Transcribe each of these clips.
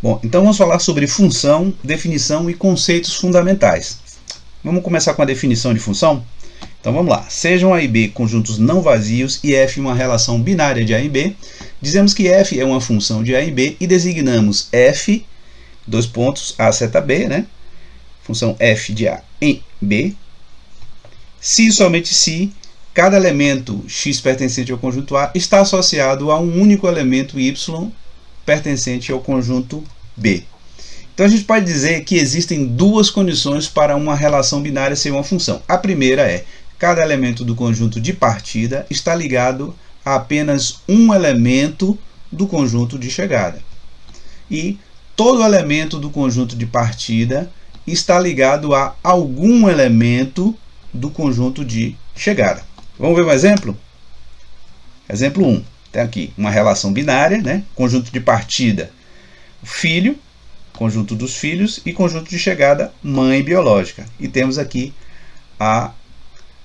Bom, então vamos falar sobre função, definição e conceitos fundamentais. Vamos começar com a definição de função? Então vamos lá. Sejam A e B conjuntos não vazios e f uma relação binária de A e B, dizemos que f é uma função de A e B e designamos f, dois pontos, A seta B, né? Função f de A em B, se e somente se cada elemento x pertencente ao conjunto A está associado a um único elemento y pertencente ao conjunto B. Então a gente pode dizer que existem duas condições para uma relação binária ser uma função. A primeira é: cada elemento do conjunto de partida está ligado a apenas um elemento do conjunto de chegada. E todo elemento do conjunto de partida está ligado a algum elemento do conjunto de chegada. Vamos ver um exemplo? Exemplo 1. Tem aqui uma relação binária, né? Conjunto de partida, filho, conjunto dos filhos, e conjunto de chegada, mãe biológica. E temos aqui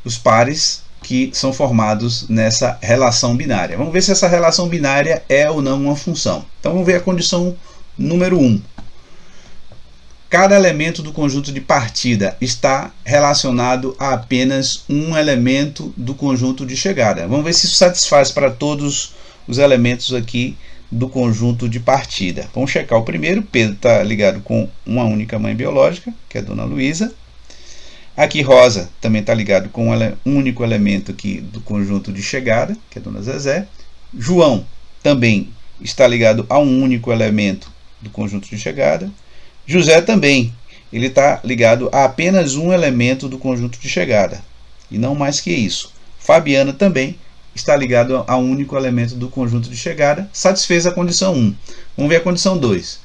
os pares que são formados nessa relação binária. Vamos ver se essa relação binária é ou não uma função. Então vamos ver a condição número 1. Cada elemento do conjunto de partida está relacionado a apenas um elemento do conjunto de chegada. Vamos ver se isso satisfaz para todos os elementos aqui do conjunto de partida. Vamos checar o primeiro. Pedro está ligado com uma única mãe biológica, que é a Dona Luísa. Aqui Rosa também está ligado com um único elemento aqui do conjunto de chegada, que é a Dona Zezé. João também está ligado a um único elemento do conjunto de chegada. José também, ele está ligado a apenas um elemento do conjunto de chegada, e não mais que isso. Fabiana também está ligado a um único elemento do conjunto de chegada, satisfez a condição 1. Vamos ver a condição 2.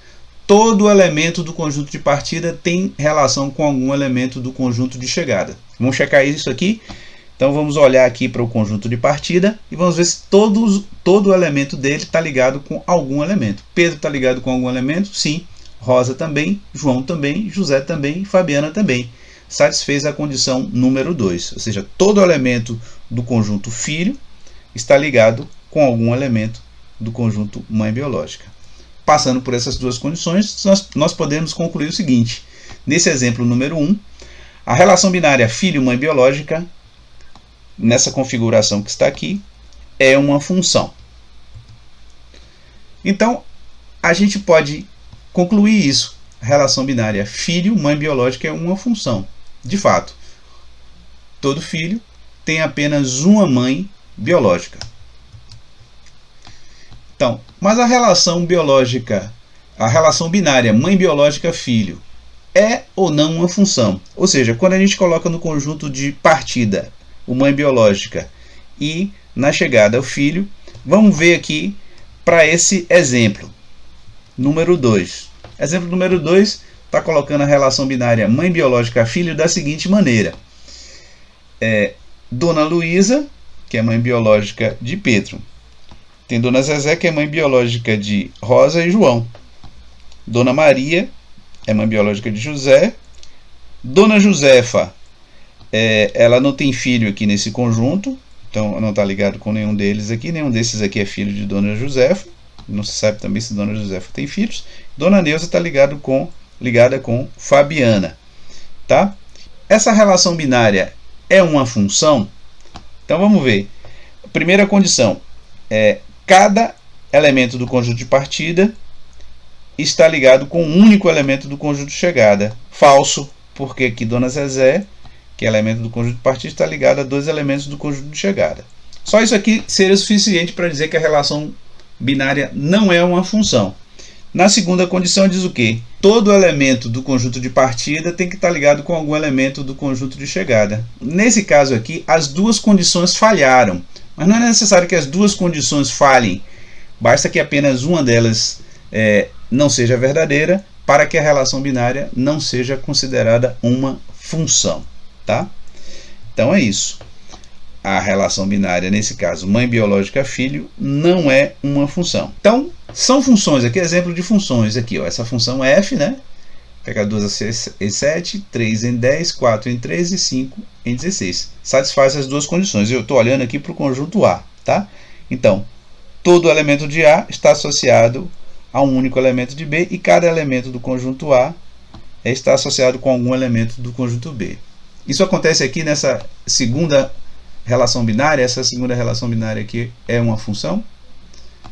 Todo elemento do conjunto de partida tem relação com algum elemento do conjunto de chegada. Vamos checar isso aqui. Então vamos olhar aqui para o conjunto de partida e vamos ver se todo elemento dele está ligado com algum elemento. Pedro está ligado com algum elemento? Sim. Rosa também, João também, José também, Fabiana também. Satisfez a condição número 2. Ou seja, todo elemento do conjunto filho está ligado com algum elemento do conjunto mãe biológica. Passando por essas duas condições, nós podemos concluir o seguinte. Nesse exemplo número 1, a relação binária filho-mãe biológica, nessa configuração que está aqui, é uma função. Então, a gente pode concluir isso. A relação binária filho-mãe biológica é uma função. De fato, todo filho tem apenas uma mãe biológica. Então, mas a relação biológica, a relação binária mãe biológica-filho, é ou não uma função? Ou seja, quando a gente coloca no conjunto de partida o mãe biológica e na chegada o filho, vamos ver aqui para esse exemplo. Número 2. Exemplo número 2 está colocando a relação binária mãe biológica-filho da seguinte maneira. Dona Luísa, que é mãe biológica de Pedro. Tem Dona Zezé, que é mãe biológica de Rosa e João. Dona Maria é mãe biológica de José. Dona Josefa, ela não tem filho aqui nesse conjunto, então não está ligado com nenhum deles aqui. Nenhum desses aqui é filho de Dona Josefa. Não se sabe também se Dona Josefa tem filhos. Dona Neuza está ligada com Fabiana. Tá? Essa relação binária é uma função? Então vamos ver. Primeira condição é: cada elemento do conjunto de partida está ligado com um único elemento do conjunto de chegada. Falso, porque aqui Dona Zezé, que é elemento do conjunto de partida, está ligado a dois elementos do conjunto de chegada. Só isso aqui seria suficiente para dizer que a relação binária não é uma função. Na segunda condição diz o quê? Todo elemento do conjunto de partida tem que estar ligado com algum elemento do conjunto de chegada. Nesse caso aqui, as duas condições falharam. Mas não é necessário que as duas condições falhem. Basta que apenas uma delas não seja verdadeira para que a relação binária não seja considerada uma função. Tá? Então é isso. A relação binária, nesse caso, mãe biológica-filho, não é uma função. Então, são funções. Aqui, exemplo de funções. Aqui, ó, essa função f, né? Pega 2 em 7, 3 em 10, 4 em 13 e 5 em 16. Satisfaz as duas condições. Eu estou olhando aqui para o conjunto A. Tá? Então, todo elemento de A está associado a um único elemento de B e cada elemento do conjunto A está associado com algum elemento do conjunto B. Isso acontece aqui nessa segunda relação binária. Essa segunda relação binária aqui é uma função?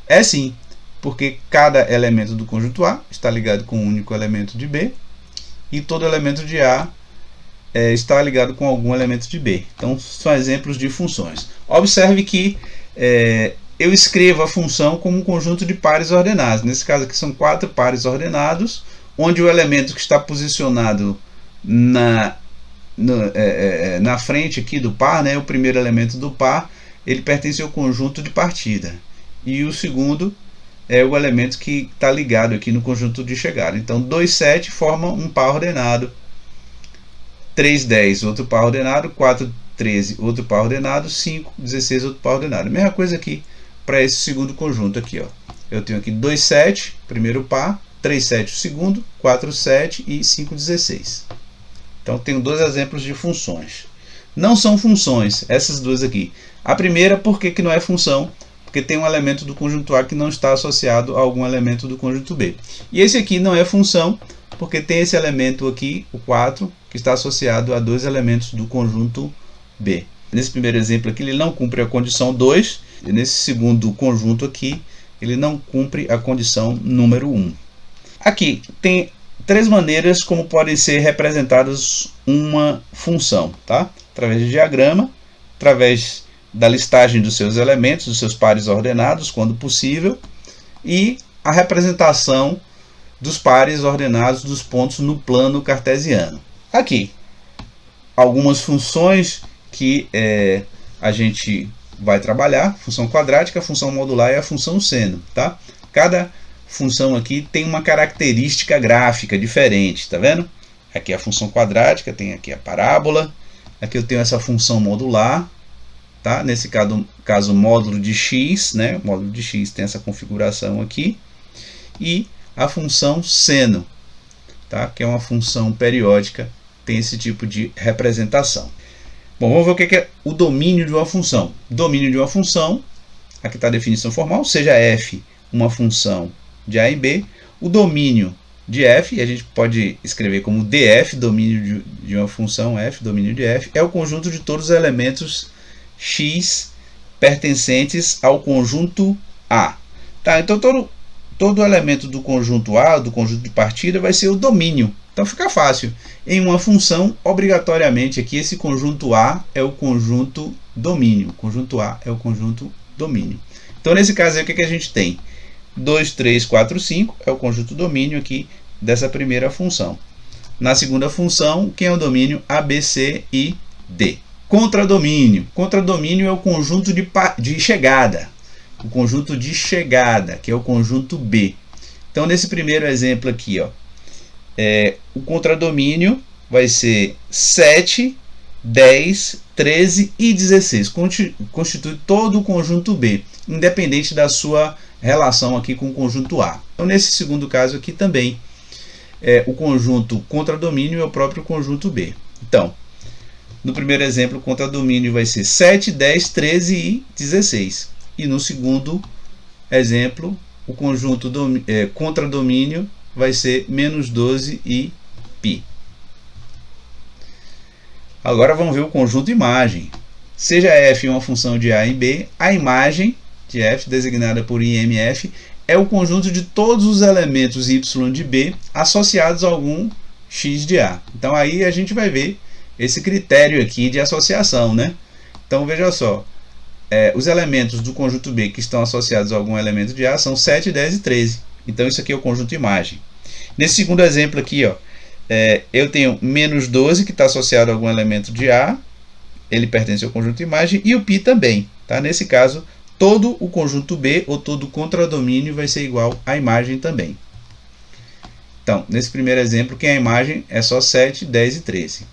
É sim, porque cada elemento do conjunto A está ligado com um único elemento de B e todo elemento de A está ligado com algum elemento de B. Então, são exemplos de funções. Observe que eu escrevo a função como um conjunto de pares ordenados. Nesse caso aqui são 4 pares ordenados, onde o elemento que está posicionado na frente aqui do par, né, o primeiro elemento do par, ele pertence ao conjunto de partida. E o segundo é o elemento que está ligado aqui no conjunto de chegada. Então, 2, 7 forma um par ordenado. 3, 10, outro par ordenado. 4, 13, outro par ordenado. 5, 16, outro par ordenado. Mesma coisa aqui para esse segundo conjunto aqui, ó. Eu tenho aqui 2, 7, primeiro par. 3, 7, o segundo. 4, 7 e 5, 16. Então, tenho dois exemplos de funções. Não são funções, essas duas aqui. A primeira, por que não é função? Porque tem um elemento do conjunto A que não está associado a algum elemento do conjunto B. E esse aqui não é função, porque tem esse elemento aqui, o 4, que está associado a dois elementos do conjunto B. Nesse primeiro exemplo aqui, ele não cumpre a condição 2, e nesse segundo conjunto aqui, ele não cumpre a condição número 1. Aqui tem 3 maneiras como podem ser representadas uma função, tá? Através de diagrama, através da listagem dos seus elementos, dos seus pares ordenados, quando possível, e a representação dos pares ordenados dos pontos no plano cartesiano. Aqui, algumas funções que a gente vai trabalhar: função quadrática, função modular e a função seno, tá? Cada função aqui tem uma característica gráfica diferente, tá vendo? Aqui a função quadrática, tem aqui a parábola, aqui eu tenho essa função modular, tá? Nesse caso módulo de x, né? O módulo de x tem essa configuração aqui, e a função seno, tá? Que é uma função periódica, tem esse tipo de representação. Bom, vamos ver o que é o domínio de uma função. Domínio de uma função, aqui está a definição formal: seja f uma função de A em B, o domínio de f, e a gente pode escrever como df, domínio de uma função f, domínio de f, é o conjunto de todos os elementos x pertencentes ao conjunto A. Tá, então todo elemento do conjunto A, do conjunto de partida, vai ser o domínio. Então fica fácil. Em uma função, obrigatoriamente aqui esse conjunto A é o conjunto domínio. O conjunto A é o conjunto domínio. Então nesse caso aí, o que a gente tem? 2, 3, 4, 5 é o conjunto domínio aqui dessa primeira função. Na segunda função, quem é o domínio? A, B, C e D. Contradomínio. Contradomínio é o conjunto de chegada. O conjunto de chegada, que é o conjunto B. Então, nesse primeiro exemplo aqui, ó, o contradomínio vai ser 7, 10, 13 e 16. Constitui todo o conjunto B, independente da sua relação aqui com o conjunto A. Então, nesse segundo caso aqui também, o conjunto contradomínio é o próprio conjunto B. Então, no primeiro exemplo, o contradomínio vai ser 7, 10, 13 e 16. E no segundo exemplo, o conjunto contradomínio vai ser menos 12 e π. Agora vamos ver o conjunto imagem. Seja f uma função de A em B, a imagem de f, designada por IMF, é o conjunto de todos os elementos y de B associados a algum x de A. Então aí a gente vai ver esse critério aqui de associação, né? Então veja só, os elementos do conjunto B que estão associados a algum elemento de A são 7, 10 e 13. Então isso aqui é o conjunto imagem. Nesse segundo exemplo aqui, ó, eu tenho menos 12 que está associado a algum elemento de A, ele pertence ao conjunto imagem, e o π também. Tá? Nesse caso, todo o conjunto B ou todo o contradomínio vai ser igual à imagem também. Então, nesse primeiro exemplo, que a imagem é só 7, 10 e 13.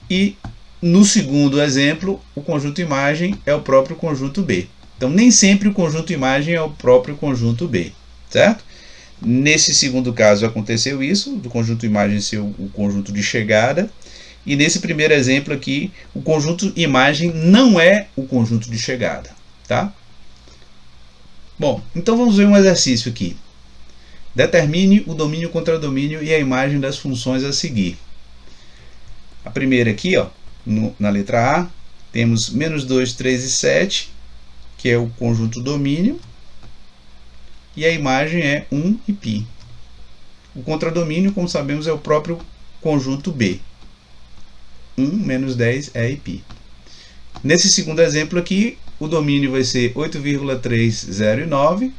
E no segundo exemplo, o conjunto imagem é o próprio conjunto B. Então, nem sempre o conjunto imagem é o próprio conjunto B, certo? Nesse segundo caso aconteceu isso, do conjunto imagem ser o conjunto de chegada. E nesse primeiro exemplo aqui, o conjunto imagem não é o conjunto de chegada, tá? Bom, então vamos ver um exercício aqui. Determine o domínio, contradomínio e a imagem das funções a seguir. A primeira aqui, ó, na letra A, temos -2, 3 e 7, que é o conjunto domínio, e a imagem é 1 e π. O contradomínio, como sabemos, é o próprio conjunto B. 1 menos 10 é e π. Nesse segundo exemplo aqui, o domínio vai ser 8,309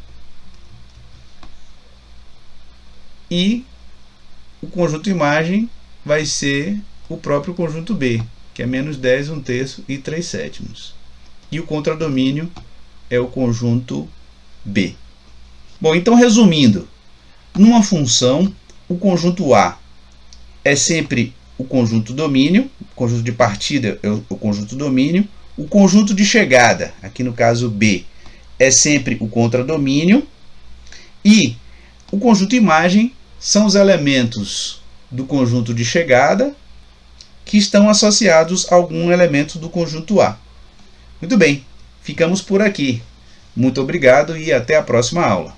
e o conjunto imagem vai ser o próprio conjunto B, que é -10, 1/3 e 3/7. E o contradomínio é o conjunto B. Bom, então resumindo, numa função, o conjunto A é sempre o conjunto domínio, o conjunto de partida é o conjunto domínio, o conjunto de chegada, aqui no caso B, é sempre o contradomínio, e o conjunto imagem são os elementos do conjunto de chegada que estão associados a algum elemento do conjunto A. Muito bem, ficamos por aqui. Muito obrigado e até a próxima aula.